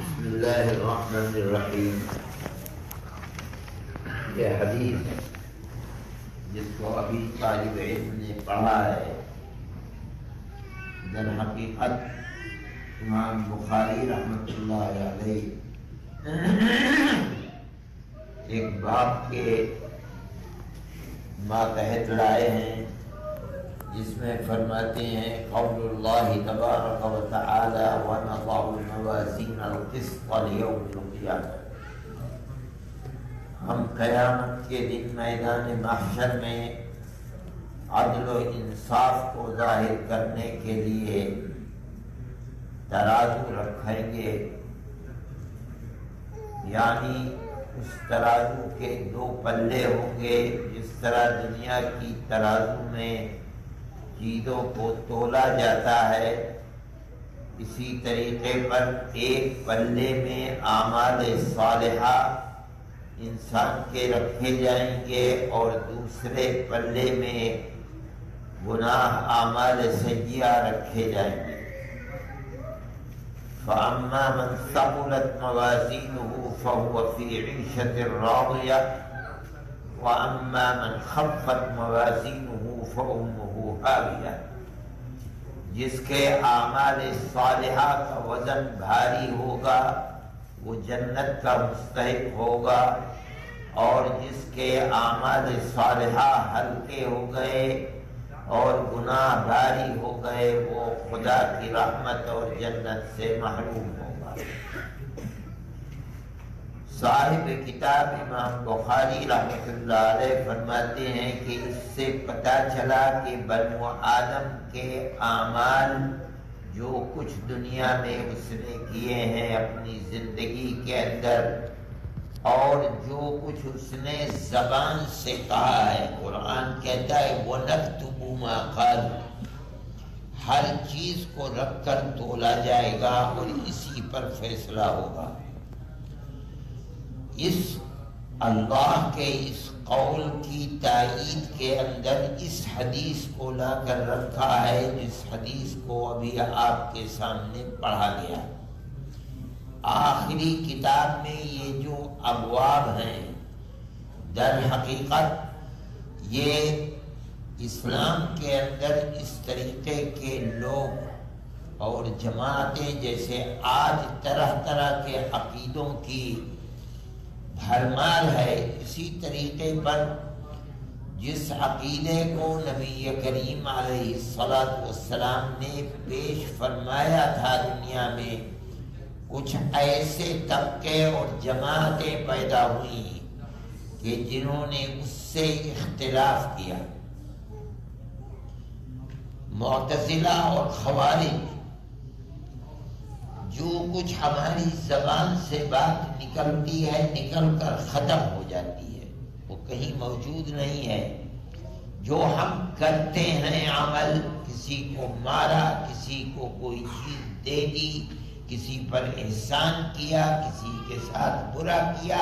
بسم اللہ الرحمن الرحیم۔ یہ حدیث جس کو ابھی طالب علم نے پڑھا ہے، در حقیقت امام بخاری رحمۃ اللہ علیہ ایک باب کے ماتحت لائے ہیں، جس میں فرماتے ہیں قول اللہ تبارک و تعالی وَنَضَعُ الْمَوَازِينَ الْقِسْطَ لِيَوْمِ الْقِيَامَةِ۔ ہم قیامت کے دن میدان محشر میں عدل و انصاف کو ظاہر کرنے کے لیے ترازو رکھیں گے، یعنی اس ترازو کے دو پلے ہوں گے۔ جس طرح دنیا کی ترازو میں چیزوں کو تولا جاتا ہے، اسی طریقے پر ایک پلے میں اعمال صالحہ انسان کے رکھے جائیں گے اور دوسرے پلے میں گناہ اعمال سیئہ رکھے جائیں گے۔ فَأَمَّا مَنْ ثَقُلَتْ مَوَازِينُهُ فَهُوَ فِي عِيشَةٍ رَاضِيَةٍ وَأَمَّا مَنْ خَفَّتْ مَوَازِينُهُ فَأُمُّهُ هَاوِيَةٌ۔ جس کے اعمال صالحہ کا وزن بھاری ہوگا وہ جنت کا مستحق ہوگا، اور جس کے اعمال صالحہ ہلکے ہو گئے اور گناہ بھاری ہو گئے وہ خدا کی رحمت اور جنت سے محروم ہوگا۔ صاحب کتاب امام بخاری رحمۃ اللہ علیہ فرماتے ہیں کہ اس سے پتہ چلا کہ بنو آدم کے اعمال جو کچھ دنیا میں اس نے کیے ہیں اپنی زندگی کے اندر، اور جو کچھ اس نے زبان سے کہا ہے، قرآن کہتا ہے وَنَكْتُبُ مَا قَالَ، ہر چیز کو رکھ کر تولا جائے گا اور اسی پر فیصلہ ہوگا۔ اس اللہ کے اس قول کی تائید کے اندر اس حدیث کو لا کر رکھا ہے، جس حدیث کو ابھی آپ کے سامنے پڑھا گیا۔ آخری کتاب میں یہ جو ابواب ہیں، در حقیقت یہ اسلام کے اندر اس طریقے کے لوگ اور جماعتیں جیسے آج طرح طرح کے عقیدوں کی بھرمار ہے، اسی طریقے پر جس عقیدے کو نبی کریم علیہ السلام نے پیش فرمایا تھا دنیا میں، کچھ ایسے طبقے اور جماعتیں پیدا ہوئی کہ جنہوں نے اس سے اختلاف کیا۔ معتزلہ اور خوارج، جو کچھ ہماری زبان سے بات نکلتی ہے نکل کر ختم ہو جاتی ہے، وہ کہیں موجود نہیں ہے۔ جو ہم کرتے ہیں عمل، کسی کو مارا، کسی کو کوئی چیز دے دی، کسی پر احسان کیا، کسی کے ساتھ برا کیا،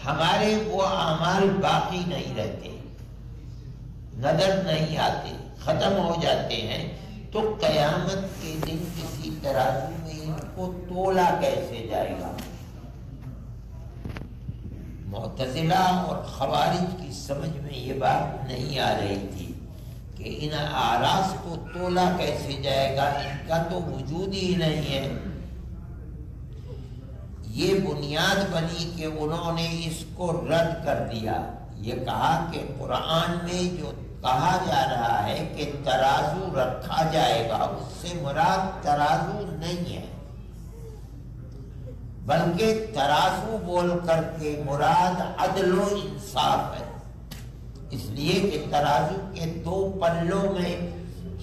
ہمارے وہ اعمال باقی نہیں رہتے، نظر نہیں آتے، ختم ہو جاتے ہیں۔ تو قیامت کے دن کسی ترازو میں ان کو تولا کیسے جائے گا؟ معتزلہ اور خوارج کی سمجھ میں یہ بات نہیں آ رہی تھی کہ ان اعراض کو تولا کیسے جائے گا، ان کا تو وجود ہی نہیں ہے۔ یہ بنیاد بنی کہ انہوں نے اس کو رد کر دیا۔ یہ کہا کہ قرآن میں جو کہا جا رہا ہے کہ ترازو رکھا جائے گا، اس سے مراد ترازو نہیں ہے، بلکہ ترازو بول کر کے مراد عدل و انصاف ہے۔ اس لیے کہ ترازو کے دو پلوں میں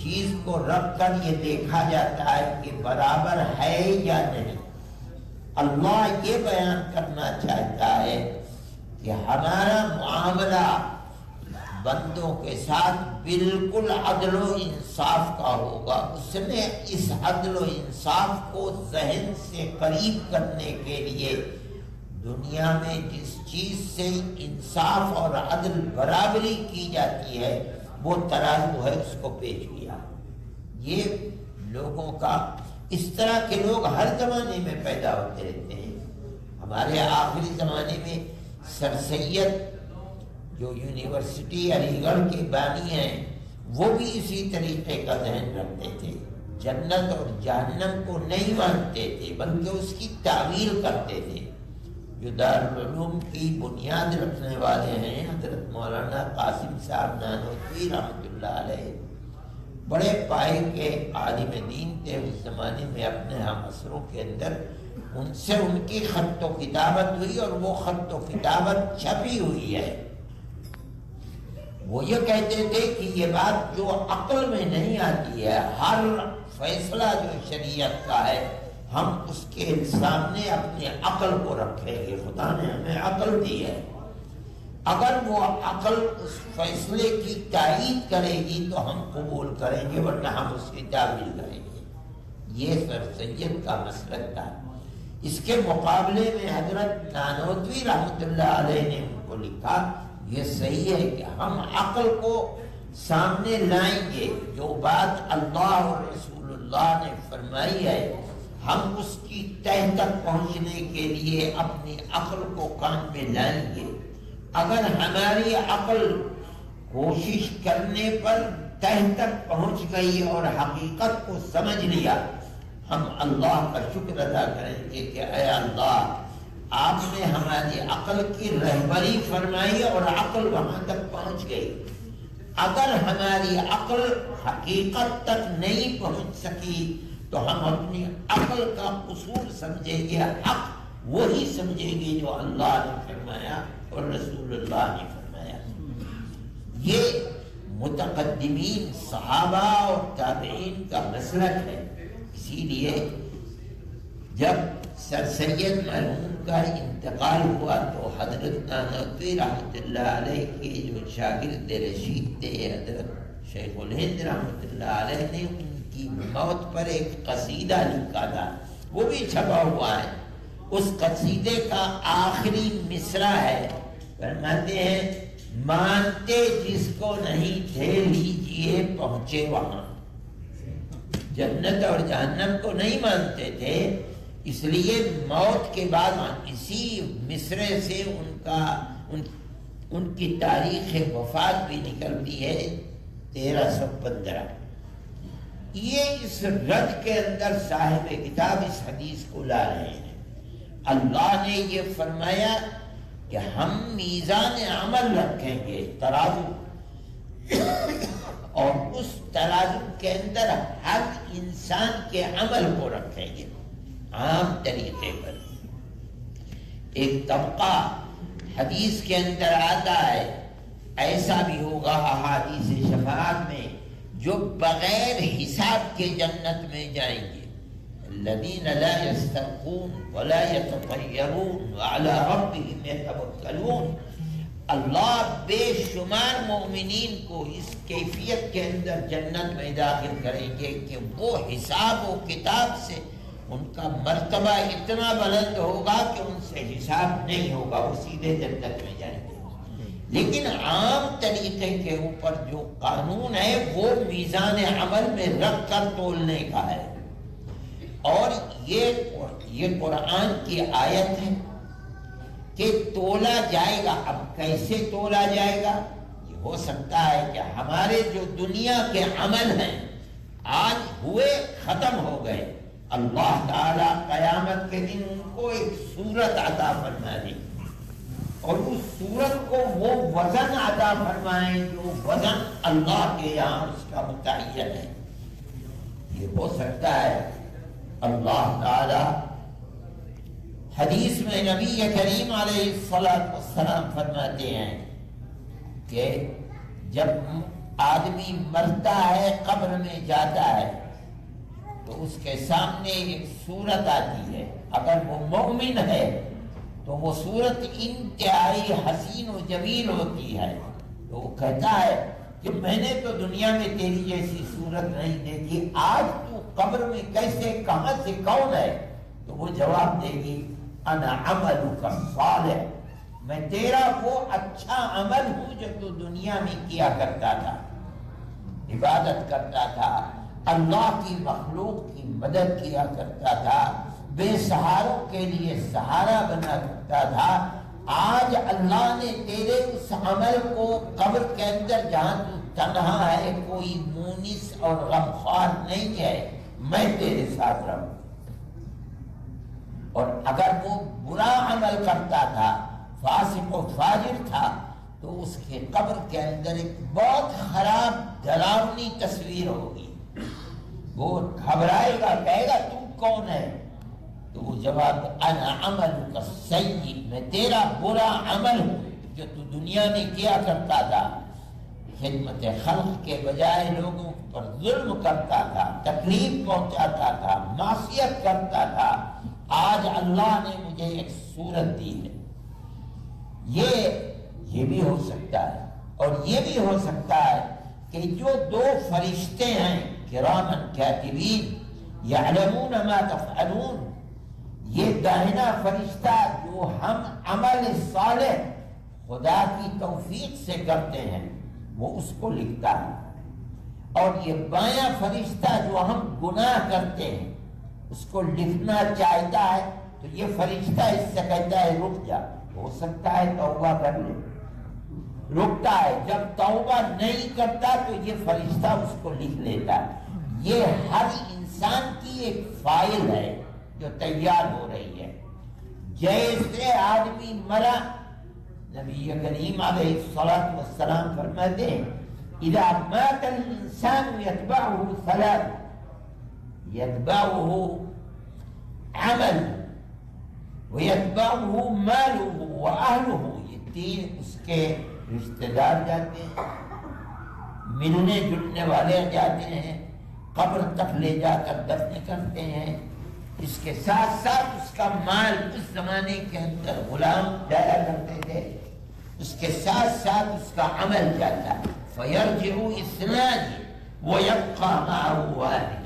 چیز کو رکھ کر یہ دیکھا جاتا ہے کہ برابر ہے یا نہیں۔ اللہ یہ بیان کرنا چاہتا ہے کہ ہمارا معاملہ بندوں کے ساتھ بالکل عدل و انصاف کا ہوگا۔ اس نے اس عدل و انصاف کو ذہن سے قریب کرنے کے لیے دنیا میں جس چیز سے انصاف اور عدل برابری کی جاتی ہے وہ ترازو ہے، اس کو پیش کیا۔ یہ لوگوں کا اس طرح کے لوگ ہر زمانے میں پیدا ہوتے رہتے ہیں. ہمارے آخری زمانے میں سر سید جو یونیورسٹی علی گڑھ کے بانی ہیں وہ بھی اسی طریقے کا ذہن رکھتے تھے. جنت اور جہنم کو نہیں مانتے تھے بلکہ اس کی تعویل کرتے تھے. جو دارالعلوم کی بنیاد رکھنے والے ہیں حضرت مولانا قاسم صاحب نانوتوی رحمۃ اللہ علیہ، بڑے پائے کے عالم دین تھے اس زمانے میں. اپنے ہم عصروں کے اندر ان سے ان کی خط و کتابت ہوئی اور وہ خط و کتابت چھپی ہوئی ہے. وہ یہ کہتے تھے کہ یہ بات جو عقل میں نہیں آتی ہے، ہر فیصلہ جو شریعت کا ہے ہم اس کے سامنے اپنی عقل کو رکھیں گے. خدا نے ہمیں عقل دی ہے، اگر وہ عقل اس فیصلے کی تائید کرے گی تو ہم قبول کریں گے ورنہ ہم اس کی تعویل کریں گے. یہ سر سید کا مسلک تھا. اس کے مقابلے میں حضرت نانوتوی رحمۃ اللہ علیہ نے ان کو لکھا یہ صحیح ہے کہ ہم عقل کو سامنے لائیں گے، جو بات اللہ اور رسول اللہ نے فرمائی ہے ہم اس کی تہ تک پہنچنے کے لیے اپنی عقل کو کام میں لائیں گے. اگر ہماری عقل کوشش کرنے پر تہ تک پہنچ گئی اور حقیقت کو سمجھ لیا، ہم اللہ کا شکر ادا کریں گے کہ اے اللہ آپ نے ہماری عقل کی رہبری فرمائی اور عقل وہاں تک پہنچ گئی. اگر ہماری عقل حقیقت تک نہیں پہنچ سکی تو ہم اپنی عقل کا قصور سمجھیں گے، حق وہی سمجھیں گے جو اللہ نے فرمایا اور رسول اللہ نے فرمایا. یہ متقدمین صحابہ اور تابعین کا مسلک ہے. اسی لیے جب سر سید مرحوم کا انتقال ہوا تو حضرت نانوتوی رحمۃ اللہ علیہ کے جو شاگرد رشید تھے حضرت شیخ الہند رحمۃ اللہ علیہ نے ان کی موت پر ایک قصیدہ لکھا تھا، وہ بھی چھپا ہوا ہے. اس قصیدے کا آخری مصرع ہے، فرماتے ہیں مانتے جس کو نہیں تھے لیجئے پہنچے وہاں. جنت اور جہنم کو نہیں مانتے تھے، اس لیے موت کے بعد اسی مصرے سے ان کی تاریخ وفات بھی نکلتی ہے 1315. یہ اس رد کے اندر صاحب کتاب اس حدیث کو لا رہے ہیں. اللہ نے یہ فرمایا کہ ہم میزان عمل رکھیں گے، ترازو، اور اس ترازو کے اندر ہر انسان کے عمل کو رکھیں گے عام طریقے پر. ایک طبقہ حدیث کے اندر آتا ہے، ایسا بھی ہوگا احادیث شفاعت میں، جو بغیر حساب کے جنت میں جائیں گے. الذین لا یسترقون ولا یتطیرون وعلی ربهم یتوکلون. اللہ بے شمار مومنین کو اس کیفیت کے اندر جنت میں داخل کریں گے کہ وہ حساب و کتاب سے ان کا مرتبہ اتنا بلند ہوگا کہ ان سے حساب نہیں ہوگا، وہ سیدھے جنت میں جائیں گے. لیکن عام طریقے کے اوپر جو قانون ہے وہ میزان عمل میں رکھ کر تولنے کا ہے. اور یہ قرآن کی آیت ہے کہ تولا جائے گا. اب کیسے تولا جائے گا؟ یہ ہو سکتا ہے کہ ہمارے جو دنیا کے عمل ہیں آج ہوئے ختم ہو گئے، اللہ تعالیٰ قیامت کے دن ان کو ایک صورت عطا فرما دے اور اس صورت کو وہ وزن عطا فرمائیں جو وزن اللہ کے یہاں اس کا متعین ہے. یہ ہو سکتا ہے. اللہ تعالیٰ حدیث میں نبی کریم علیہ السلام فرماتے ہیں کہ جب آدمی مرتا ہے قبر میں جاتا ہے تو اس کے سامنے ایک صورت آتی ہے. اگر وہ مومن ہے تو وہ صورت انتہائی حسین و جمیل ہوتی ہے. تو وہ کہتا ہے کہ میں نے تو دنیا میں تیری جیسی صورت نہیں دیکھی، آج تو قبر میں کیسے، کہاں سے، کون ہے؟ تو وہ جواب دے گی انا عملک الصالح، میں تیرا وہ اچھا عمل ہوں جو تو دنیا میں کیا کرتا تھا، عبادت کرتا تھا، اللہ کی مخلوق کی مدد کیا کرتا تھا، بے سہاروں کے لیے سہارا بنا کرتا تھا۔ آج اللہ نے تیرے اس عمل کو قبر کے اندر جہاں تو تنہا ہے، کوئی مونس اور غمخوار نہیں ہے، میں تیرے ساتھ رہوں۔ اور اگر وہ برا عمل کرتا تھا، فاسق و فاجر تھا، تو اس کے قبر کے اندر ایک بہت خراب ڈراؤنی تصویر ہوگی۔ وہ گھبرائے گا، کہے گا تو کون ہے؟ تو وہ جواب، انا عملک السیئ، میں تیرا برا عمل ہوں جو تو دنیا میں کیا کرتا تھا، خدمت خلق کے بجائے لوگوں پر ظلم کرتا تھا، تکلیف پہنچاتا تھا، معصیت کرتا تھا۔ آج اللہ نے مجھے ایک صورت دی ہے۔ یہ بھی ہو سکتا ہے، اور یہ بھی ہو سکتا ہے کہ جو دو فرشتے ہیں کرامن کاتبین یعلمون ما تفعلون، یہ داہنا فرشتہ جو ہم عمل صالح خدا کی توفیق سے کرتے ہیں وہ اس کو لکھتا ہے، اور یہ بایاں فرشتہ جو ہم گناہ کرتے ہیں اس کو لکھنا چاہتا ہے، تو یہ فرشتہ اس سے کہتا ہے رک جا، ہو سکتا ہے توبہ کر لے، رکتا ہے۔ جب توبہ نہیں کرتا تو یہ فرشتہ اس کو لکھ لیتا ہے۔ یہ ہر انسان کی ایک فائل ہے جو تیار ہو رہی ہے۔ جیسے آدمی مرا، نبی کریم علیہ الصلوۃ والسلام فرماتے ہیں اذا مات الانسان يتبعه ثلاث، يتبعه عمل ويتبعه ماله واهله، یہ تین اس کے رشتہ دار جاتے ہیں، ملنے جلنے والے جاتے ہیں، قبر تک لے جا کر دفن کرتے ہیں، اس کے ساتھ ساتھ اس کا مال، اس زمانے کے اندر غلام جایا کرتے تھے، اس کے ساتھ ساتھ اس کا عمل جاتا ہے۔ فَيَرْجِعُ إِثْنَانِ وَيَبْقَى مَعَهُ وَاحِدٌ،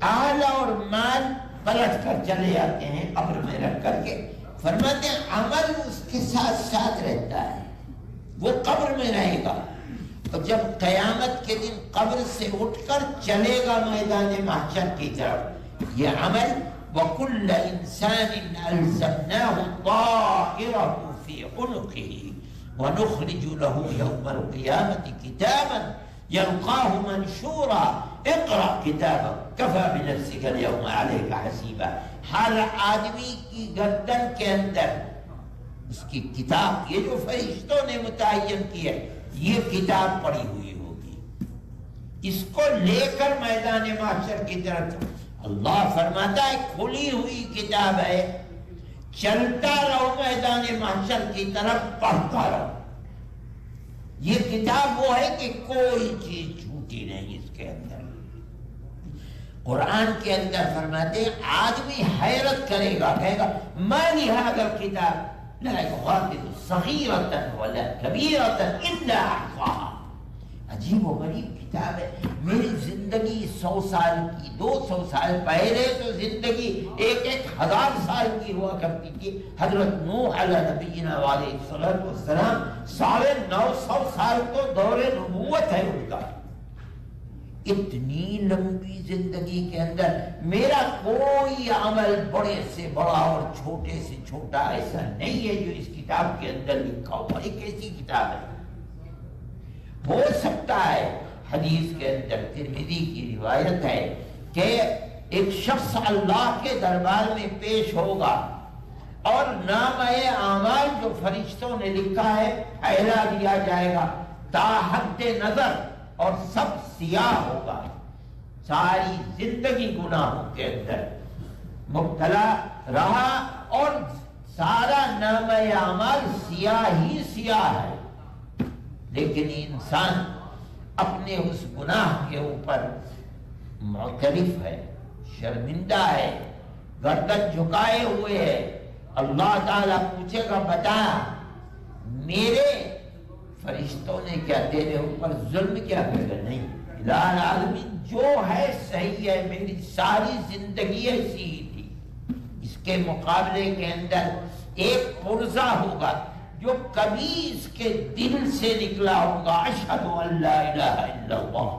اہل اور مال پلٹ کر چلے جاتے ہیں قبر میں رکھ کر کے۔ فرماتے ہیں عمل اس کے ساتھ ساتھ رہتا ہے، وہ قبر میں رہے گا، اور جب قیامت کے دن قبر سے اٹھ کر چلے گا میدان محشر کی طرف، یہ عمل وَكُلَّ إِنسَانٍ أَلْزَمْنَاهُ طَائِرَهُ فِي عُنُقِهِ وَنُخْرِجُ لَهُ يَوْمَ الْقِيَامَةِ كِتَابًا يَلْقَاهُ مَنْشُورًا اقْرَأْ كِتَابَكَ كَفَى بِنَفْسِكَ الْيَوْمَ عَلَيْكَ حَسِيبًا۔ ہر آدمی کی گردن کے اندر اس کی کتاب، یہ جو فرشتوں نے متعین کی ہے، یہ کتاب پڑی ہوئی ہوگی، اس کو لے کر میدان محشر کی طرف اللہ فرماتا ہے کھلی ہوئی کتاب ہے، چلتا رہو میدان محشر کی طرف، پڑھتا رہو۔ یہ کتاب وہ ہے کہ کوئی چیز چھوٹی نہیں اس کے اندر۔ قرآن کے اندر فرماتے ہیں آدمی حیرت کرے گا، کہے گا ما لهذا الكتاب لا يغادر صغيرة ولا كبيرة إلا أحصاها۔ عجیب و غریب کتاب ہے۔ میری زندگی 100 سال کی، 200 سال پہلے تو زندگی 1000 سال کی ہوا کرتی تھی۔ حضرت نوح علیہ نبینا علیہ السلام 950 سال تو دور نبوت ہے ان کا۔ اتنی لمبی زندگی کے اندر میرا کوئی عمل بڑے سے بڑا اور چھوٹے سے چھوٹا ایسا نہیں ہے جو اس کتاب کے اندر لکھا ہوا۔ ایک ایسی کتاب ہے، ہو سکتا ہے حدیث کے اندر ترمذی کی روایت ہے کہ ایک شخص اللہ کے دربار میں پیش ہوگا اور نامہ اعمال جو فرشتوں نے لکھا ہے پھیلا دیا جائے گا تا حد نظر، اور سب سیاہ ہوگا، ساری زندگی گناہوں کے اندر مبتلا رہا، اور سارا نامہ اعمال سیاہ ہی سیاہ ہے۔ لیکن انسان اپنے اس گناہ کے اوپر معترف ہے، شرمندہ ہے، گردن جھکائے ہوئے ہے۔ اللہ تعالیٰ پوچھے گا بتا میرے فرشتوں نے کیا تیرے اوپر ظلم کیا؟ کہے گا نہیں، الہ العالمین جو ہے صحیح ہے، میری ساری زندگی ایسی ہی تھی۔ اس کے مقابلے کے اندر ایک پرزہ ہوگا جو کبھی اس کے دل سے نکلا ہوگا، اشہد ان لا الہ الا اللہ،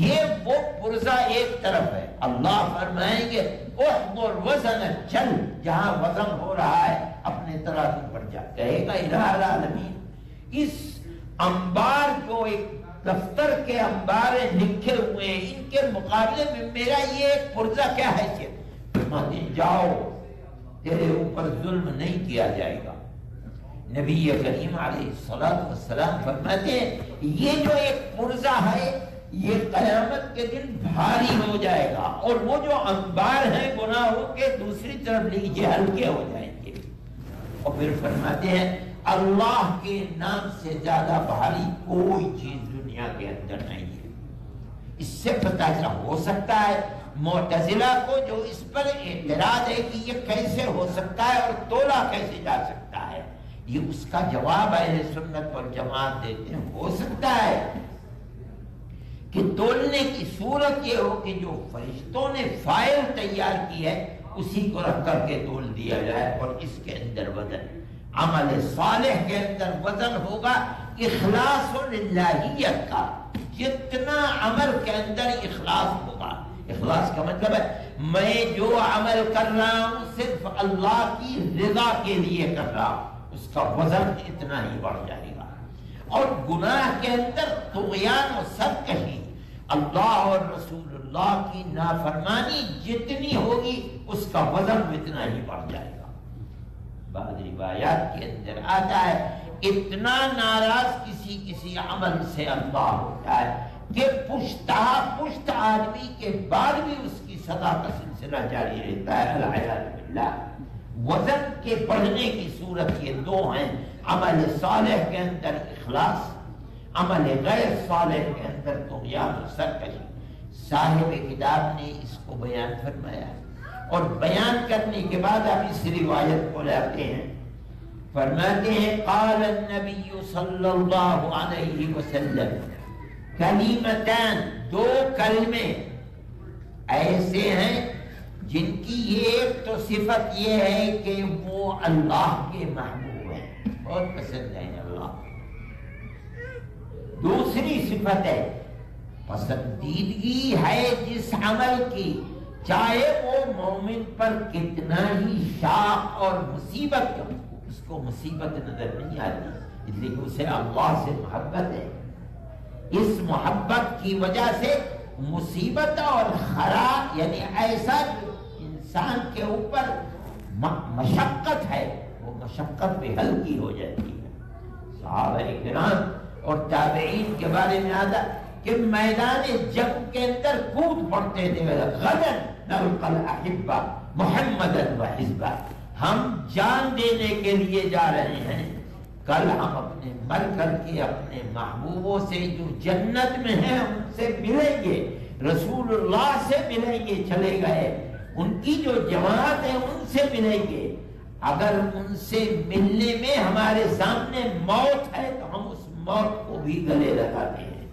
یہ وہ پرزہ ایک طرف ہے، اللہ فرمائیں گے احضر وزن، چل جہاں وزن ہو رہا ہے اپنے ترازو پر جا، کہے گا الہ العالمین اس انبار جو ایک دفتر کے انبار لکھے ہوئے ہیں ان کے مقابلے میں میرا یہ ایک پرزہ کیا حیثیت؟ فرماتے ہیں جاؤ تیرے اوپر ظلم نہیں کیا جائے گا۔ نبی کریم علیہ السلام فرماتے ہیں یہ جو ایک پرزہ ہے یہ قیامت کے دن بھاری ہو جائے گا، اور وہ جو انبار ہیں گناہوں کے دوسری طرف لیجیے ہلکے ہو جائیں گے۔ اور پھر فرماتے ہیں اللہ کے نام سے زیادہ بھاری کوئی چیز دنیا کے اندر نہیں ہے۔ اس سے پتہ چلا ہو سکتا ہے معتزلہ کو جو اس پر اعتراض ہے کہ یہ کیسے ہو سکتا ہے اور تولا کیسے جا سکتا ہے، یہ اس کا جواب اہل سنت والجماعت دیتے ہیں۔ ہو سکتا ہے کہ تولنے کی صورت یہ ہو کہ جو فرشتوں نے فائل تیار کی ہے اسی کو رکھ کر کے تول دیا جائے، اور اس کے اندر وزن عمل صالح کے اندر وزن ہوگا اخلاص و للہیت کا، جتنا عمل کے اندر اخلاص ہوگا۔ اخلاص کا مطلب ہے میں جو عمل کر رہا ہوں صرف اللہ کی رضا کے لیے کر رہا ہوں، اس کا وزن اتنا ہی بڑھ جائے گا۔ اور گناہ کے اندر طغیان و سرکشی، اللہ اور رسول اللہ کی نافرمانی جتنی ہوگی اس کا وزن اتنا ہی بڑھ جائے گا۔ بعض روایات کے اندر آتا ہے اتنا ناراض کسی عمل سے اللہ ہوتا ہے کہ پشت آدمی کے بعد بھی اس کی سزا کا سلسلہ جاری رہتا ہے۔ العیاذ باللہ۔ وزن کے بڑھنے کی صورت یہ دو ہیں، عمل صالح کے اندر اخلاص، عمل غیر صالح کے اندر طغیان و سرکشی۔ صاحب کتاب نے اس کو بیان فرمایا، اور بیان کرنے کے بعد آپ اس روایت کو لاتے ہیں، فرماتے ہیں قال النبی صلی اللہ علیہ وسلم کلمتان، دو کلمے ایسے ہیں جن کی ایک تو صفت یہ ہے کہ وہ اللہ کے محبوب ہیں، بہت پسند ہیں اللہ۔ دوسری صفت ہے پسندیدگی ہے جس عمل کی چاہے وہ مومن پر کتنا ہی شاق اور مصیبت ہو، اس کو مصیبت نظر نہیں آتی، اس لیے کہ اسے اللہ سے محبت ہے۔ اس محبت کی وجہ سے مصیبت اور خراب یعنی ایسا انسان کے اوپر مشقت ہے وہ مشقت بھی ہلکی ہو جاتی ہے۔ صحابہ کرام اور تابعین کے بارے میں آتا کہ میدان جنگ کے اندر کود پڑتے تھے، غدن نلقى الاحبہ محمدا وحزبہ، ہم جان دینے کے لیے جا رہے ہیں، کل ہم اپنے مر کر کے اپنے محبوبوں سے جو جنت میں ہیں ان سے ملیں گے، رسول اللہ سے ملیں گے، چلے گئے ان کی جو جماعت ہے ان سے ملیں گے، اگر ان سے ملنے میں ہمارے سامنے موت ہے تو ہم اس موت کو بھی گلے لگاتے ہیں۔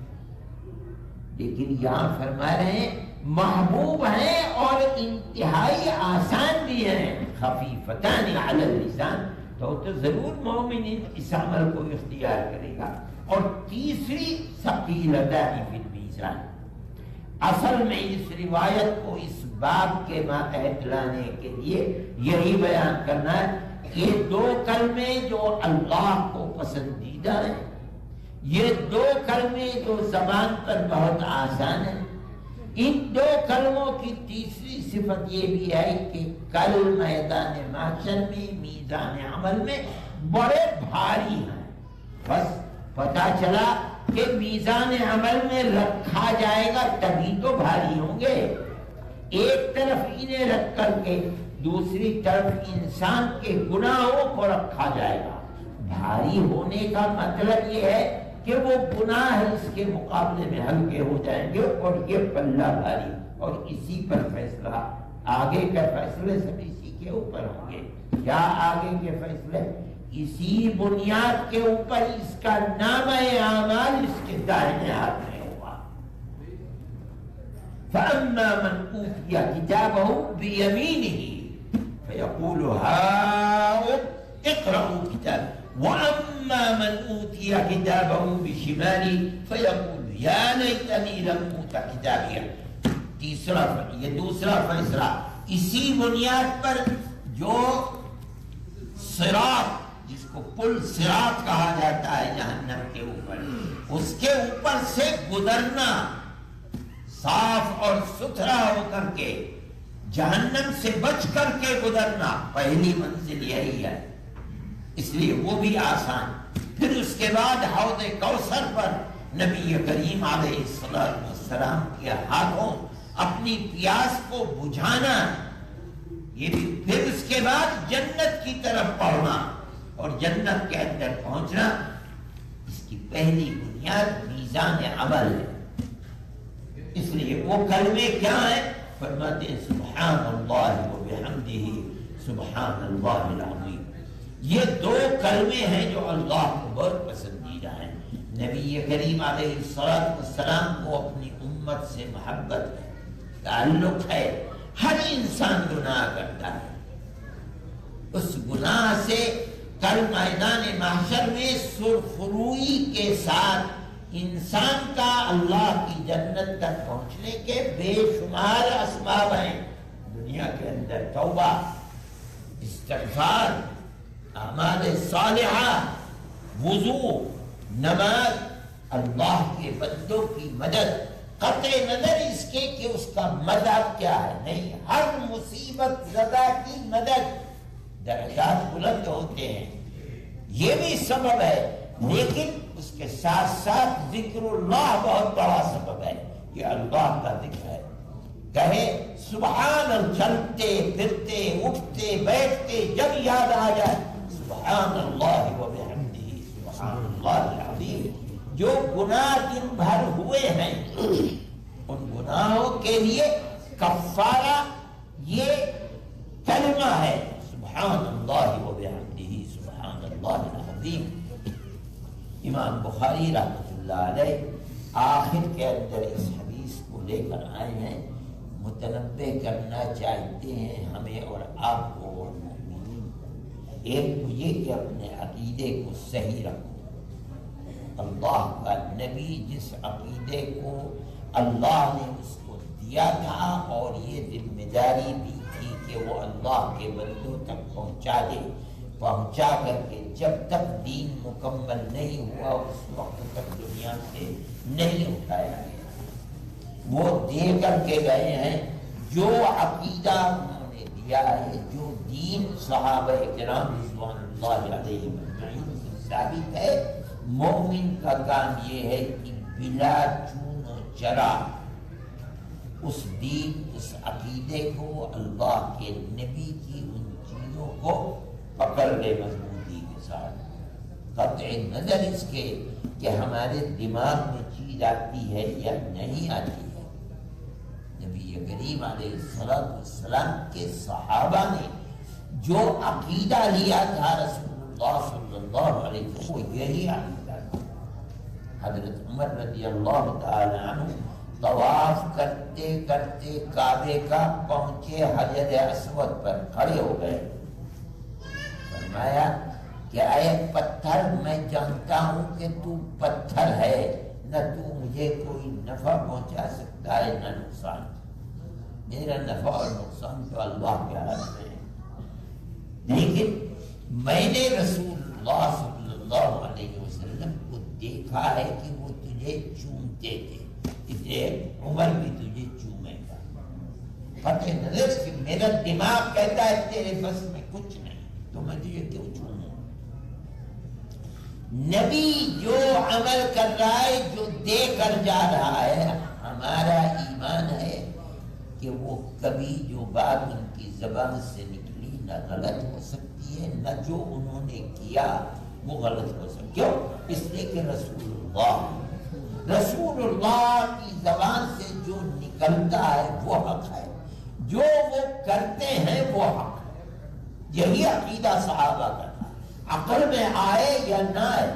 لیکن یہاں فرما رہے ہیں محبوب ہیں اور انتہائی آسان بھی ہیں، خفیفتان علی اللسان، تو ضرور مومن اس عمل کو اختیار کرے گا۔ اور تیسری ثقیلتان فی المیزان، اصل میں اس روایت کو اس باب کے ماتحت لانے کے لیے یہی بیان کرنا ہے، یہ دو کلمے جو اللہ کو پسندیدہ ہیں، یہ دو کلمے جو زبان پر بہت آسان ہیں، ان دو کلموں کی تیسری صفت یہ بھی ہے کہ کل میدان محشر میں میزان عمل میں بڑے بھاری ہیں۔ بس پتہ چلا کہ میزان عمل میں رکھا جائے گا تبھی تو بھاری ہوں گے، ایک طرف انہیں رکھ کر کے دوسری طرف انسان کے گناہوں کو رکھا جائے گا۔ بھاری ہونے کا مطلب یہ ہے کہ وہ گناہ اس کے مقابلے میں ہلکے ہو جائیں گے، اور یہ پلہ بھاری، اور اسی پر فیصلہ، آگے کے فیصلے سب اسی کے اوپر ہوں گے۔ کیا آگے کے فیصلے؟ اسی بنیاد کے اوپر اس کا نامہ اعمال اس کے دائیں ہاتھ میں ہوگا۔ فَأَمَّا مَنْ أُوتِيَ كِتَابَهُ بِيَمِينِهِ فَيَقُولُ هَاؤُمُ اقْرَءُوا كِتَابِيَهْ وَأَمَّا مَنْ أُوتِيَ كِتَابَهُ بِشِمَالِهِ فَيَقُولُ یا لیتنی لم اوت کتابیہ. یہ دوسرا فیصلہ اسی بنیاد پر جو صراط، جس کو پل صراط کہا جاتا ہے جہنم کے اوپر، اس کے اوپر سے گزرنا صاف اور ستھرا ہو کر کے، جہنم سے بچ کر کے گزرنا، پہلی منزل یہی ہے، اس لیے وہ بھی آسان. پھر اس کے بعد حوض کوثر پر نبی کریم علیہ السلام کے ہاتھوں اپنی پیاس کو بجھانا، یہ بھی. پھر اس کے بعد جنت کی طرف پڑھنا اور جنت کے اندر پہنچنا، اس کی پہلی بنیاد میزان عمل ہے. اس لیے وہ کلمے کیا ہیں؟ فرماتے ہیں سبحان اللہ و بحمدہ سبحان اللہ العظیم. یہ دو کلمے ہیں جو اللہ کو بہت پسندیدہ ہیں. نبی کریم علیہ السلام کو اپنی امت سے محبت ہے، تعلق ہے. ہر انسان گناہ کرتا ہے، اس گناہ سے کل میدان محشر میں سرخروئی کے ساتھ انسان کا اللہ کی جنت تک پہنچنے کے بے شمار اسباب ہیں. دنیا کے اندر توبہ، استغفار، اعمال صالحہ، وضو، نماز، اللہ کے بندوں کی مدد، قطع نظر اس کے کہ اس کا مذہب کیا ہے. نہیں، ہر مصیبت زدہ کی مدد. درجات بلند ہوتے ہیں، یہ بھی سبب ہے، لیکن اس کے ساتھ ساتھ ذکر اللہ بہت بڑا سبب ہے. یہ اللہ کا ذکر ہے. کہے سبحان اللہ، چلتے پھرتے اٹھتے بیٹھتے جب یاد آ جائے سبحان اللہ و بحمدہ سبحان اللہ العظیم. جو گناہ دن بھر ہوئے ہیں ان گناہوں کے لیے کفارہ یہ کلمہ ہے سبحان اللہ و بحمدہ سبحان اللہ العظیم. امام بخاری رحمۃ اللہ علیہ آخر کے اندر اس حدیث کو لے کر آئے ہیں. متنبہ کرنا چاہتے ہیں ہمیں اور آپ کو اور مومنین. ایک تو یہ کہ اپنے عقیدے کو صحیح رکھو. اللہ کا نبی جس عقیدے کو اللہ نے اس کو دیا تھا اور یہ ذمہ داری بھی تھی کہ وہ اللہ کے بندوں تک پہنچا دے، پہنچا کر کے جب تک دین مکمل نہیں ہوا اس وقت تک دنیا سے نہیں اٹھایا گیا. وہ دے کر کے گئے ہیں جو عقیدہ انہوں نے دیا ہے، جو دین صحابہ کرام رضوان اللہ علیہم اجمعین سے ثابت ہے. مومن کا کام یہ ہے کہ بلا چون و چرا اس دین، اس عقیدے کو، اللہ کے نبی کی ان چیزوں کو پکڑ لے مضبوطی کے ساتھ. قطع نظر اس کے کہ ہمارے دماغ میں چیز آتی ہے یا نہیں آتی ہے. نبی کریم علیہ السلام کے صحابہ نے جو عقیدہ لیا تھا رسول اللہ صلی اللہ علیہ وسلم وہ یہی عقیدہ تھا. حضرت عمر رضی اللہ تعالی عنہ طواف کرتے کرتے کعبے کا پہنچے حجر اسود پر کھڑے ہو گئے. فرمایا کہ اے پتھر، میں جانتا ہوں کہ تو پتھر ہے، نہ تو مجھے کوئی نفع پہنچا سکتا ہے نہ نقصان. میرا نفع اور نقصان تو اللہ کے ہاتھ میں ہے. لیکن میں نے رسول اللہ صلی اللہ علیہ وسلم کو دیکھا ہے کہ وہ تجھے چومتے تھے، اس لیے عمر بھی تجھے چومے گا. قطع نظر سے میرا دماغ کہتا ہے تیرے بس میں کچھ نہیں، تو میں تجھے کیوں چوموں. نبی جو عمل کر رہا ہے، جو دے کر جا رہا ہے، ہمارا ایمان ہے کہ وہ کبھی جو بات ان کی زبان سے نکلی نہ غلط ہو سکتی ہے، نہ جو انہوں نے کیا وہ غلط ہو سکتی. کیوں؟ اس لیے کہ رسول اللہ کی زبان سے جو نکلتا ہے وہ حق ہے، جو وہ کرتے ہیں وہ حق ہے. یہی عقیدہ صحابہ کا تھا، عقل میں آئے یا نہ آئے.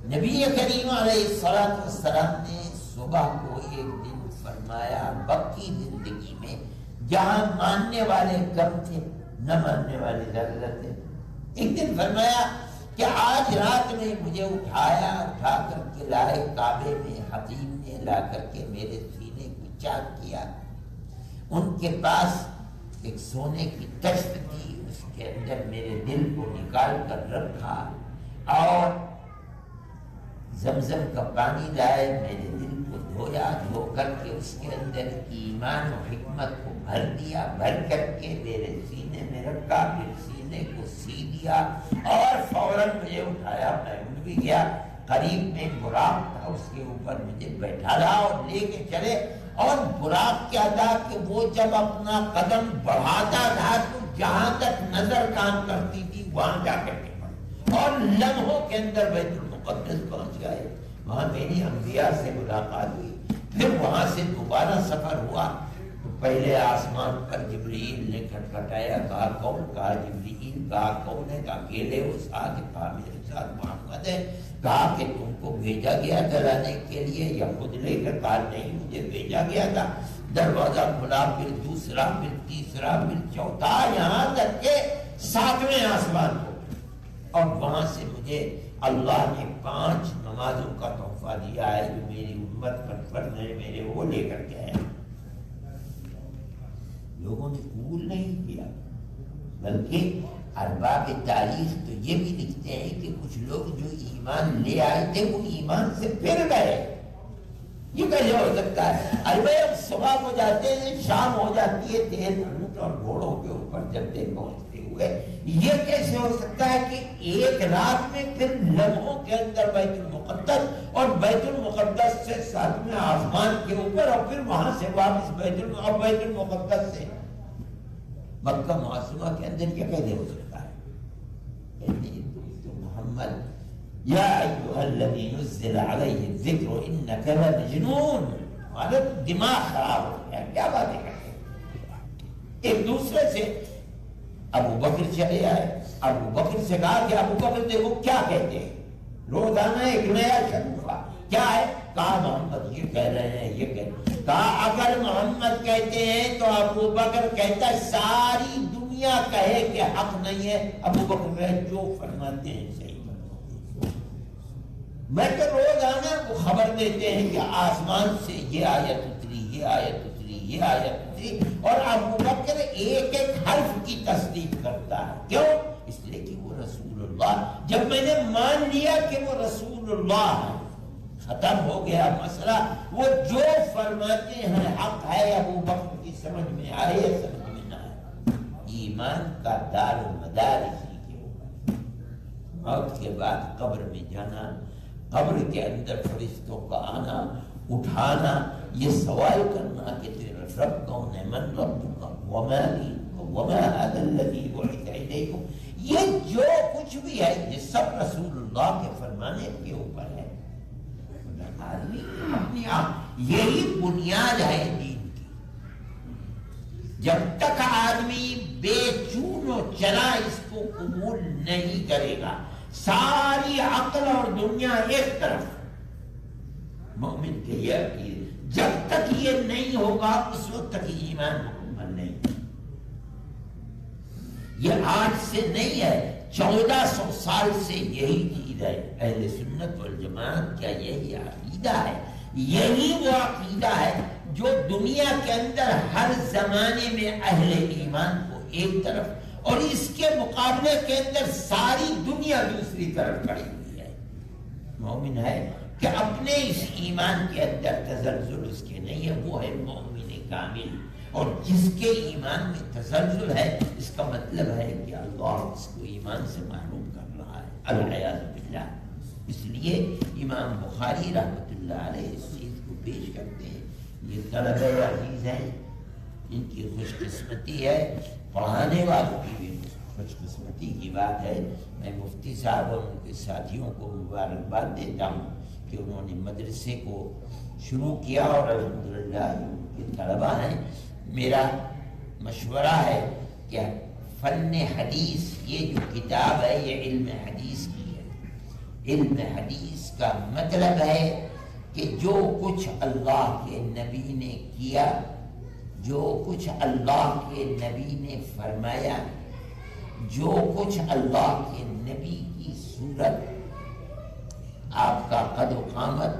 نبی کریم علیہ السلام نے صبح کو ایک دن فرمایا، باقی زندگی میں جہاں ماننے والے کم تھے نہ ماننے والے زیادہ تھے، ایک دن فرمایا کہ آج رات میں مجھے اٹھا کر کے لائے کعبے میں، حکیم نے لا کر کے میرے سینے کو چاک کیا. ان کے پاس ایک سونے کی تشت تھی، اس کے اندر میرے دل کو نکال کر رکھا اور زمزم کا پانی لائے، میرے دل کو دھویا، دھو کر کے اس کے اندر ایمان و حکمت کو بھر دیا، بھر کر کے میرے سینے میں رکھا، پھر سینے کو سی دیا اور فوراً مجھے اٹھایا. میں اٹھ بھی گیا، قریب میں براق تھا، اس کے اوپر مجھے بیٹھا رہا اور لے کے چلے. اور براق کیا تھا کہ وہ جب اپنا قدم بڑھاتا تھا تو جہاں تک نظر کام کرتی تھی وہاں جا کر کے پڑا، اور لمحوں کے اندر بیت المقدس پہنچ گئے. وہاں میری انبیاء سے ملاقات ہوئی. پھر وہاں سے دوبارہ سفر ہوا تو پہلے آسمان پر جبرائیل نے کھٹکھٹایا، کہا کون؟ کہا جبرائیل. کہا کون ہے؟ کہا اکیلے وہ ساتھ. کہا میرے ساتھ محمد ہے. کہا کہ تم کو بھیجا گیا تھا لانے کے لیے یا خود لے کر؟ کہا نہیں، مجھے بھیجا گیا تھا. دروازہ کھلا، پھر دوسرا، پھر تیسرا، پھر چوتھا، یہاں تک کہ 7ویں آسمان کو. اور وہاں سے مجھے اللہ نے 5 نمازوں کا تحفہ دیا ہے جو میری امت پر فرض ہے، میرے وہ لے کر کے آیا. لوگوں نے قبول نہیں کیا، بلکہ ارباب تاریخ تو یہ بھی لکھتے ہیں کہ کچھ لوگ جو ایمان لے آئے تھے وہ ایمان سے پھر گئے. یہ کیسے ہو سکتا ہے؟ ارے صبح کو جاتے ہیں، شام ہو جاتی ہے، تیز اونٹ اور گھوڑوں کے اوپر جلتے پہنچتے ہوئے. یہ کیسے ہو سکتا ہے کہ ایک رات میں پھر لمحوں کے اندر بیت المقدس، اور بیت المقدس سے 7ویں آسمان کے اوپر، اور پھر وہاں سے واپس بیت المقدس سے مکہ معصومہ کے اندر. یہ کیسے ہو سکتا ہے؟ تو محمد یا ایھا الذی نزل علیہ الذکر انک لمجنون، ہمارا دماغ خراب ہو گیا. کیا باتیں کرتے ہیں؟ ایک دوسرے سے ابو بکر چلے آئے. ابو بکر سے کہا کہ ابو بکر دیکھو کیا کہتے ہیں. روزانہ ایک نیا شگوفہ. کیا ہے؟ کہا محمد یہ کہہ رہے ہیں، یہ کہہ رہے ہیں. کہا اگر محمد کہتے ہیں تو ابو بکر کہتا ہے ساری دنیا کہے کہ حق نہیں ہے، ابو بکر جو فرماتے ہیں صحیح. میں کہ روزانہ کو خبر دیتے ہیں کہ آسمان سے یہ آیت اتری، یہ آیت اتری، یہ آیت اتری، اور ابو بکر ایک ایک حرف کی تصدیق کرتا ہے. کیوں؟ اس لیے کہ وہ رسول اللہ. جب میں نے مان لیا کہ وہ رسول اللہ ہے، ختم ہو گیا مسئلہ. وہ جو فرماتے ہیں حق ہے، ابو بکر کی سمجھ میں آئے یا سمجھ میں نہ آئے. ایمان کا دار و مدار اسی کے اوپر. موت کے بعد قبر میں جانا، قبر کے اندر فرشتوں کا آنا، اٹھانا، یہ سوال کرنا کہ تیرا رب کون ہے، من ربک وما دینک وما ھذا الذی بعث الیکم. یہ جو کچھ بھی ہے یہ سب رسول اللہ کے فرمانے کے اوپر ہے. آدمی اپنی آپ یہی بنیاد ہے دین کی. جب تک آدمی بے چون و چرا اس کو قبول نہیں کرے گا، ساری عقل اور دنیا ایک طرف، مومن کے یہ عقیدہ جب تک یہ نہیں ہوگا اس وقت تک ایمان مکمل نہیں. یہ آج سے نہیں ہے، 1400 سال سے یہی چیز ہے. اہل سنت والجماعت کا یہی عقیدہ ہے. یہی وہ عقیدہ ہے جو دنیا کے اندر ہر زمانے میں اہل ایمان کو ایک طرف اور اس کے مقابلے کے اندر ساری دنیا دوسری طرف کھڑی ہوئی ہے. مومن ہے کہ اپنے اس ایمان کے اندر تزلزل اس کے نہیں ہے، وہ ہے مومن کامل. اور جس کے ایمان میں تزلزل ہے اس کا مطلب ہے کہ اللہ اس کو ایمان سے محروم کر رہا ہے، العیاذ باللہ. اس لیے امام بخاری رحمۃ اللہ علیہ اس چیز کو پیش کرتے ہیں. یہ طلبہ عزیز ہیں، ان کی خوش قسمتی ہے، پڑھانے والوں کی بھی خوش قسمتی کی بات ہے. میں مفتی صاحب اور ان کے ساتھیوں کو مبارکباد دیتا ہوں کہ انہوں نے مدرسے کو شروع کیا اور الحمدللہ ان کے طلبہ ہیں. میرا مشورہ ہے کہ فن حدیث یہ جو کتاب ہے یہ علم حدیث کی ہے. علم حدیث کا مطلب ہے کہ جو کچھ اللہ کے نبی نے کیا، جو کچھ اللہ کے نبی نے فرمایا، جو کچھ اللہ کے نبی کی صورت، آپ کا قد و قامت،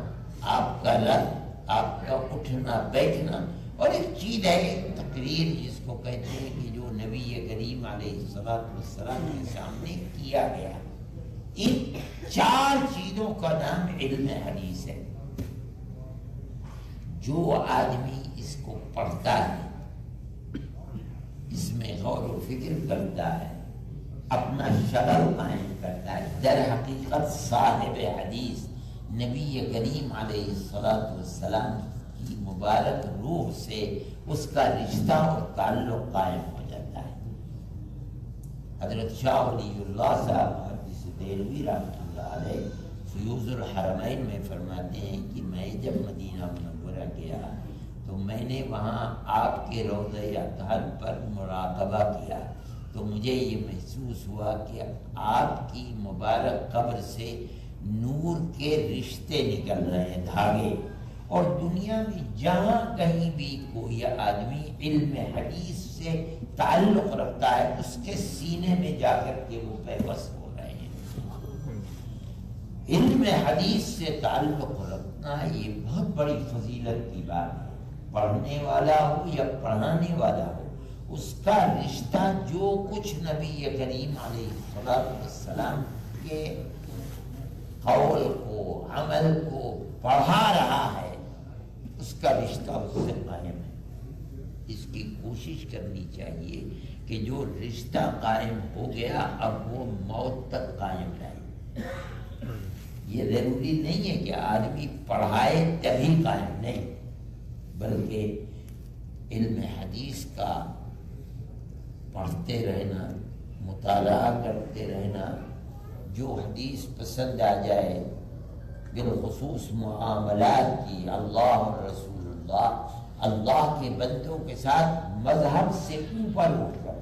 آپ کا رد، آپ کا اٹھنا بیٹھنا، اور ایک چیز ہے تقریر جس کو کہتے ہیں کہ جو نبی کریم علیہ السلام کے سامنے کیا گیا، ان 4 چیزوں کا نام علم حدیث ہے۔ جو آدمی اس کو پڑھتا ہے، اس میں غور و فکر کرتا ہے، اپنا شرف قائم کرتا ہے، در حقیقت صاحب حدیث نبی کریم علیہ السلام کی مبارک روح سے اس کا رشتہ اور تعلق قائم ہو جاتا ہے۔ حضرت شاہ ولی اللہ صاحب محدث دہلوی رحمۃ اللہ علیہ فیوض الحرمین میں فرماتے ہیں کہ میں جب مدینہ منورہ گیا تو میں نے وہاں آپ کے روضہ اطہر پر مراقبہ کیا، تو مجھے یہ محسوس ہوا کہ آپ کی مبارک قبر سے نور کے رشتے نکل رہے ہیں، دھاگے، اور دنیا میں جہاں کہیں بھی کوئی آدمی علم حدیث سے تعلق رکھتا ہے، اس کے سینے میں جا کر کے وہ پیوست ہو رہے ہیں۔ علم حدیث سے تعلق رکھنا یہ بہت بڑی فضیلت کی بات ہے۔ پڑھنے والا ہو یا پڑھانے والا ہو، اس کا رشتہ جو کچھ نبی کریم علیہ السلام کے قول کو، عمل کو پڑھا رہا ہے، اس کا رشتہ اس سے قائم ہے۔ اس کی کوشش کرنی چاہیے کہ جو رشتہ قائم ہو گیا اب وہ موت تک قائم رہے۔ یہ ضروری نہیں ہے کہ آدمی پڑھائے تبھی قائم، نہیں، بلکہ علم حدیث کا پڑھتے رہنا، مطالعہ کرتے رہنا، جو حدیث پسند آ جائے، بالخصوص معاملات کی، اللہ اور رسول اللہ، اللہ کے بندوں کے ساتھ مذہب سے اوپر اٹھ کر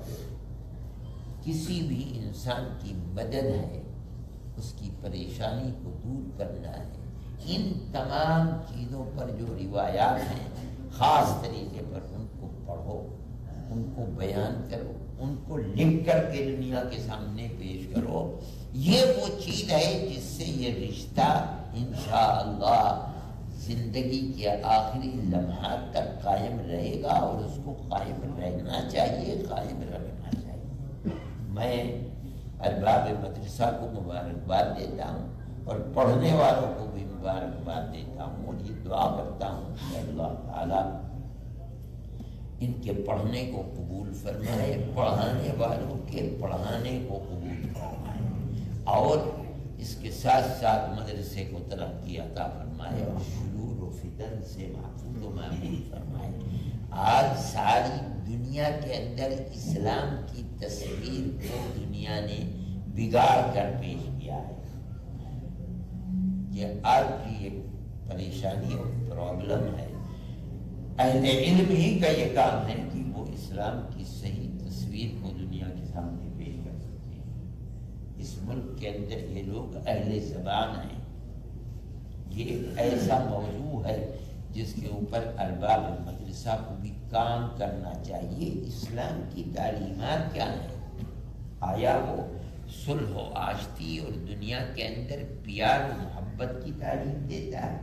کسی بھی انسان کی مدد ہے، اس کی پریشانی کو دور کرنا ہے۔ ان تمام چیزوں پر جو روایات ہیں، خاص طریقے پر ان کو پڑھو، ان کو بیان کرو، ان کو لکھ کر کے دنیا کے سامنے پیش کرو۔ یہ وہ چیز ہے جس سے یہ رشتہ انشاءاللہ زندگی کے آخری لمحات تک قائم رہے گا، اور اس کو قائم رہنا چاہیے، قائم رکھنا چاہیے۔ میں ارباب مدرسہ کو مبارکباد دیتا ہوں، اور پڑھنے والوں کو بھی مبارکباد دیتا ہوں، اور یہ دعا کرتا ہوں کہ اللہ تعالیٰ ان کے پڑھنے کو قبول فرمائے، پڑھانے والوں کے پڑھانے کو قبول فرمائے، اور اس کے ساتھ ساتھ مدرسے کو ترقی عطا فرمائے، اور شرور و فتن سے محفوظ و محفوظ فرمائے۔ آج ساری دنیا کے اندر اسلام کی تصویر کو دنیا نے بگاڑ کر پیش کیا ہے۔ یہ آج کی ایک پریشانی اور پرابلم ہے۔ اہل علم ہی کا یہ کام ہے کہ وہ اسلام کی صحیح تصویر کو دنیا کے سامنے پیش کر سکتے ہیں۔ اس ملک کے اندر یہ لوگ اہل زبان ہیں۔ یہ ایک ایسا موضوع ہے جس کے اوپر ارباب مدرسہ کو بھی کام کرنا چاہیے۔ اسلام کی تعلیمات کیا ہیں؟ آیا وہ صلح و آشتی اور دنیا کے اندر پیار و محبت کی تعلیم دیتا ہے،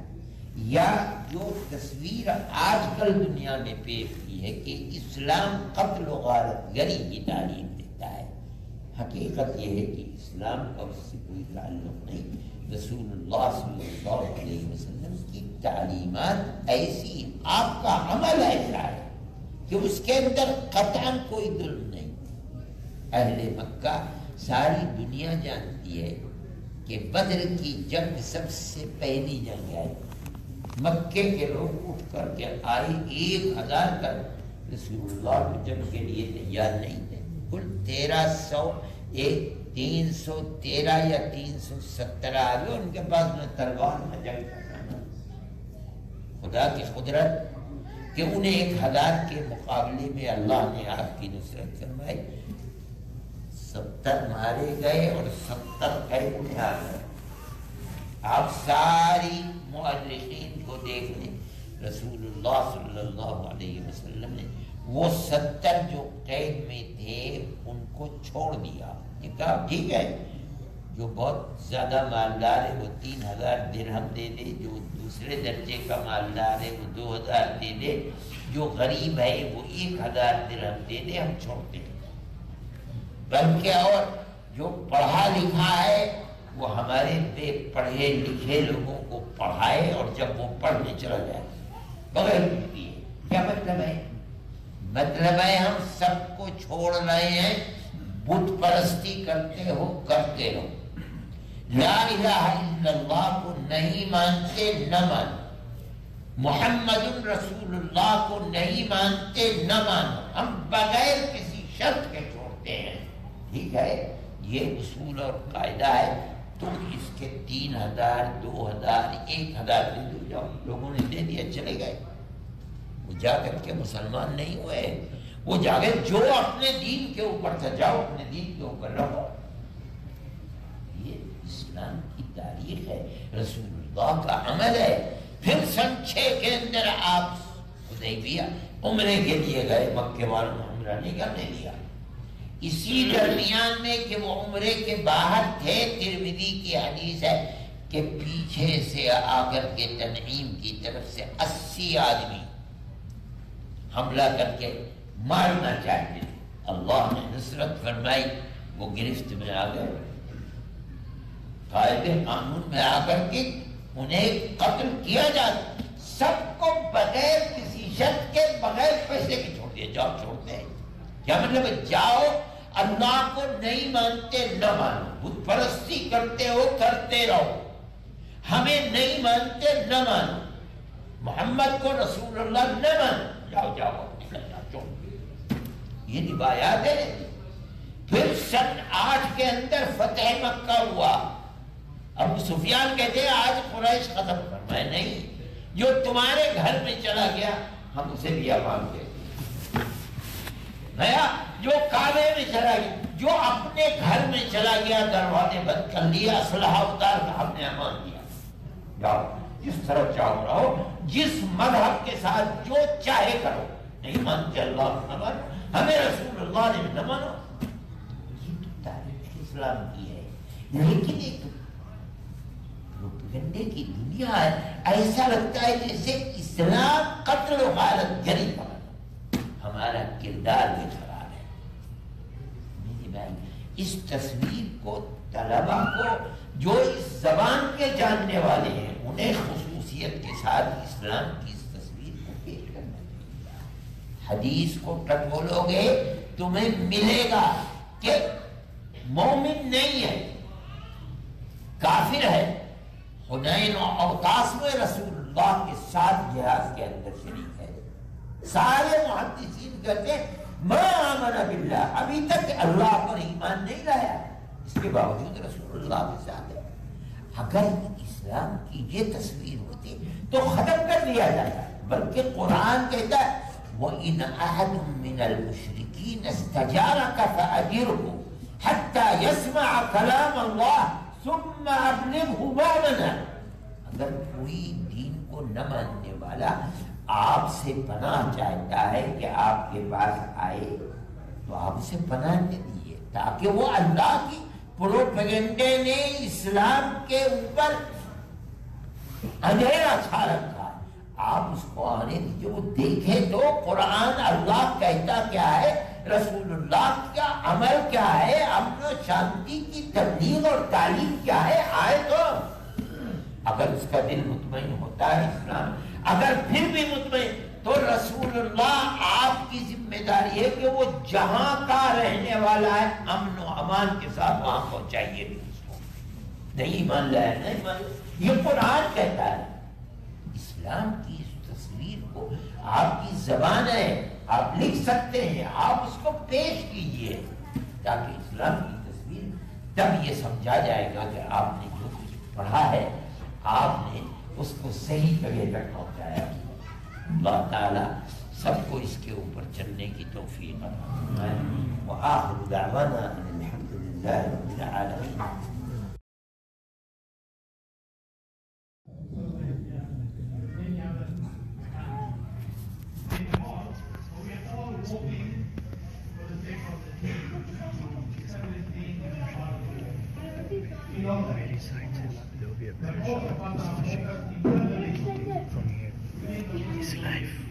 یا جو تصویر آج کل دنیا میں پیش کی ہے کہ اسلام قتل و غارت گری کی تعلیم دیتا ہے؟ حقیقت یہ ہے کہ اسلام کا اس سے کوئی تعلق نہیں۔ رسول اللہ صلی اللہ علیہ وسلم کی تعلیمات ایسی، آپ کا عمل ایسا ہے کہ اس کے اندر قطعاً کوئی ظلم نہیں۔ اہل مکہ، ساری دنیا جانتی ہے کہ بدر کی جنگ سب سے پہلی جنگ ہے۔ مکے کے لوگ اٹھ کر کے آئے 1000 کر رسول اللہ کو جنگ کے لیے تیار نہیں تھے۔ کل 313 یا 317 آگے ان کے پاس نہ تلوار نہ جنگ کرنا۔ خدا کی قدرت کہ انہیں 1000 کے مقابلے میں اللہ نے آپ کی نصرت فرمائی۔ 70 مارے گئے اور 70 قید میں آ گئے۔ آپ ساری مؤرخین کو دیکھ لیں، رسول اللہ صلی اللہ علیہ وسلم نے وہ 70 جو قید میں تھے ان کو چھوڑ دیا. یہ کہا ٹھیک ہے، جو بہت زیادہ مالدار ہے وہ 3000 درہم دے دے، جو دوسرے درجے کا مالدار ہے وہ 2000 دے دے، جو غریب ہے وہ 1000 درہم دے دے، ہم چھوڑتے ہیں. بلکہ اور جو پڑھا لکھا ہے وہ ہمارے بے پڑھے لکھے لوگوں کو پڑھائے، اور جب وہ پڑھنے چلا جائے بغیر کیے. کیا مطلب ہے؟ مطلب ہے ہم سب کو چھوڑ رہے ہیں، بت پرستی کرتے ہو کرتے رہو، لا الہ الا اللہ کو نہیں مانتے نہ مانو، محمد رسول اللہ کو نہیں مانتے نہ مانو، ہم بغیر کسی شرط کے چھوڑتے ہیں. ٹھیک ہے، یہ اصول اور قاعدہ ہے. تم اس کے 3000 2000 1000 دے دو. جاؤ، لوگوں نے دے دیا چلے گئے. وہ جا کر کے مسلمان نہیں ہوئے، وہ جا کے جو اپنے دین کے اوپر تھا جاؤ اپنے دین کے اوپر رہو. یہ اسلام کی تاریخ ہے، رسول اللہ کا عمل ہے. پھر سن 6 کے اندر آپ حدیبیہ عمرے کے لیے گئے، مکے والوں نے عمرہ نہیں کرنے دیا. اسی درمیان میں کہ وہ عمرے کے باہر تھے، ترمذی کی حدیث ہے کہ پیچھے سے آ کر کے تنعیم کی طرف سے 80 آدمی حملہ کر کے مارنا چاہتے تھے. اللہ نے نصرت فرمائی، وہ گرفت میں آ گئے، قائد قانون میں آ کر کے انہیں قتل کیا جاتا. سب کو بغیر کسی شرط کے، بغیر پیسے کے چھوڑ دیا. جاؤ، چھوڑتے ہیں. کیا مطلب ہے؟ جاؤ، اللہ کو نہیں مانتے نہ مانو، بت پرستی کرتے ہو کرتے رہو، ہمیں نہیں مانتے نہ مانو، محمد کو رسول اللہ نہ مانو، جاؤ جاؤ. یہ روایات ہے. پھر سن 8 کے اندر فتح مکہ ہوا. ابو سفیان کہتے ہیں آج قریش ختم فرمائے. نہیں، جو تمہارے گھر میں چلا گیا ہم اسے بھی امان کہتے ہیں. نیا جو کعبے میں چلا گیا، جو اپنے گھر میں چلا گیا، دروازے بند کر لیا، اسلحہ اتار کر ہم نے امان دیا. جاؤ، جس طرف چاہو رہو، جس مذہب کے ساتھ جو چاہے کرو. نہیں مانتے اللہ نہ مانو، ہمیں رسول اللہ نے نہ مانو. یہ تو تاریخ اسلام کی ہے. لیکن ایک پروپیگنڈے کی دنیا ہے، ایسا لگتا ہے جیسے اسلام قتل و غارت گری کا ہمارا کردار بھی خراب ہے. میری بھائی، اس تصویر کو طلبا کو جو اس زبان کے جاننے والے ہیں انہیں خصوصیت کے ساتھ اسلام کی اس تصویر کو پیش کرنا چاہیے. حدیث کو ٹٹولو گے تمہیں ملے گا کہ مومن نہیں ہے، کافر ہے. حنین و اوطاس میں رسول اللہ کے ساتھ جہاد کے اندر شریک ہے. سارے محدثین کہتے ہیں ما آمن باللہ، ابھی تک اللہ پر ایمان نہیں لایا، اس کے باوجود رسول اللہ کے ساتھ ہے. اگر اسلام کی یہ تصویر ہوتی تو ختم کر دیا جاتا. بلکہ قرآن کہتا ہے وَإِنْ أَحَدٌ مِّنَ الْمُشْرِكِينَ اسْتَجَارَكَ فَأَجِرْهُ حَتَّى يَسْمَعَ كَلَامَ اللَّهِ ثُمَّ أَبْلِغْهُ مَأْمَنَهُ. اگر کوئی دین کو نہ ماننے والا آپ سے پناہ چاہتا ہے کہ آپ کے پاس آئے تو آپ اسے پناہ دے دیجیے، تاکہ وہ اللہ کی پروپیگنڈے نے اسلام کے اوپر اندھیرا چھا رکھا ہے، آپ اس کو آنے دیجیے، وہ دیکھے تو قرآن اللہ کہتا کیا ہے، رسول اللہ کا عمل کیا ہے، امن و شانتی کی تبلیغ اور تعلیم کیا ہے، آئے تو. اگر اس کا دل مطمئن ہوتا ہے اسلام، اگر پھر بھی مطمئن، تو رسول اللہ آپ کی ذمہ داری ہے کہ وہ جہاں کا رہنے والا ہے امن و امان کے ساتھ وہاں پہنچائیے بھی اس کو. نہیں مان لایا، نہیں مان، یہ قرآن کہتا ہے. اسلام کی اس تصویر کو آپ کی زبان ہے، آپ لکھ سکتے ہیں، آپ اس کو پیش کیجئے تاکہ اسلام کی تصویر، تب یہ سمجھا جائے گا کہ آپ نے جو کچھ پڑھا ہے آپ نے اس کو صحیح جگہ تک پہنچایا. اللہ تعالیٰ سب کو اس کے اوپر چلنے کی توفیق عطا. وآخر دعوانا ان الحمد للہ رب العالمین. for the sake of the team. میری سائڈ سے جو بھی ہے from here is life.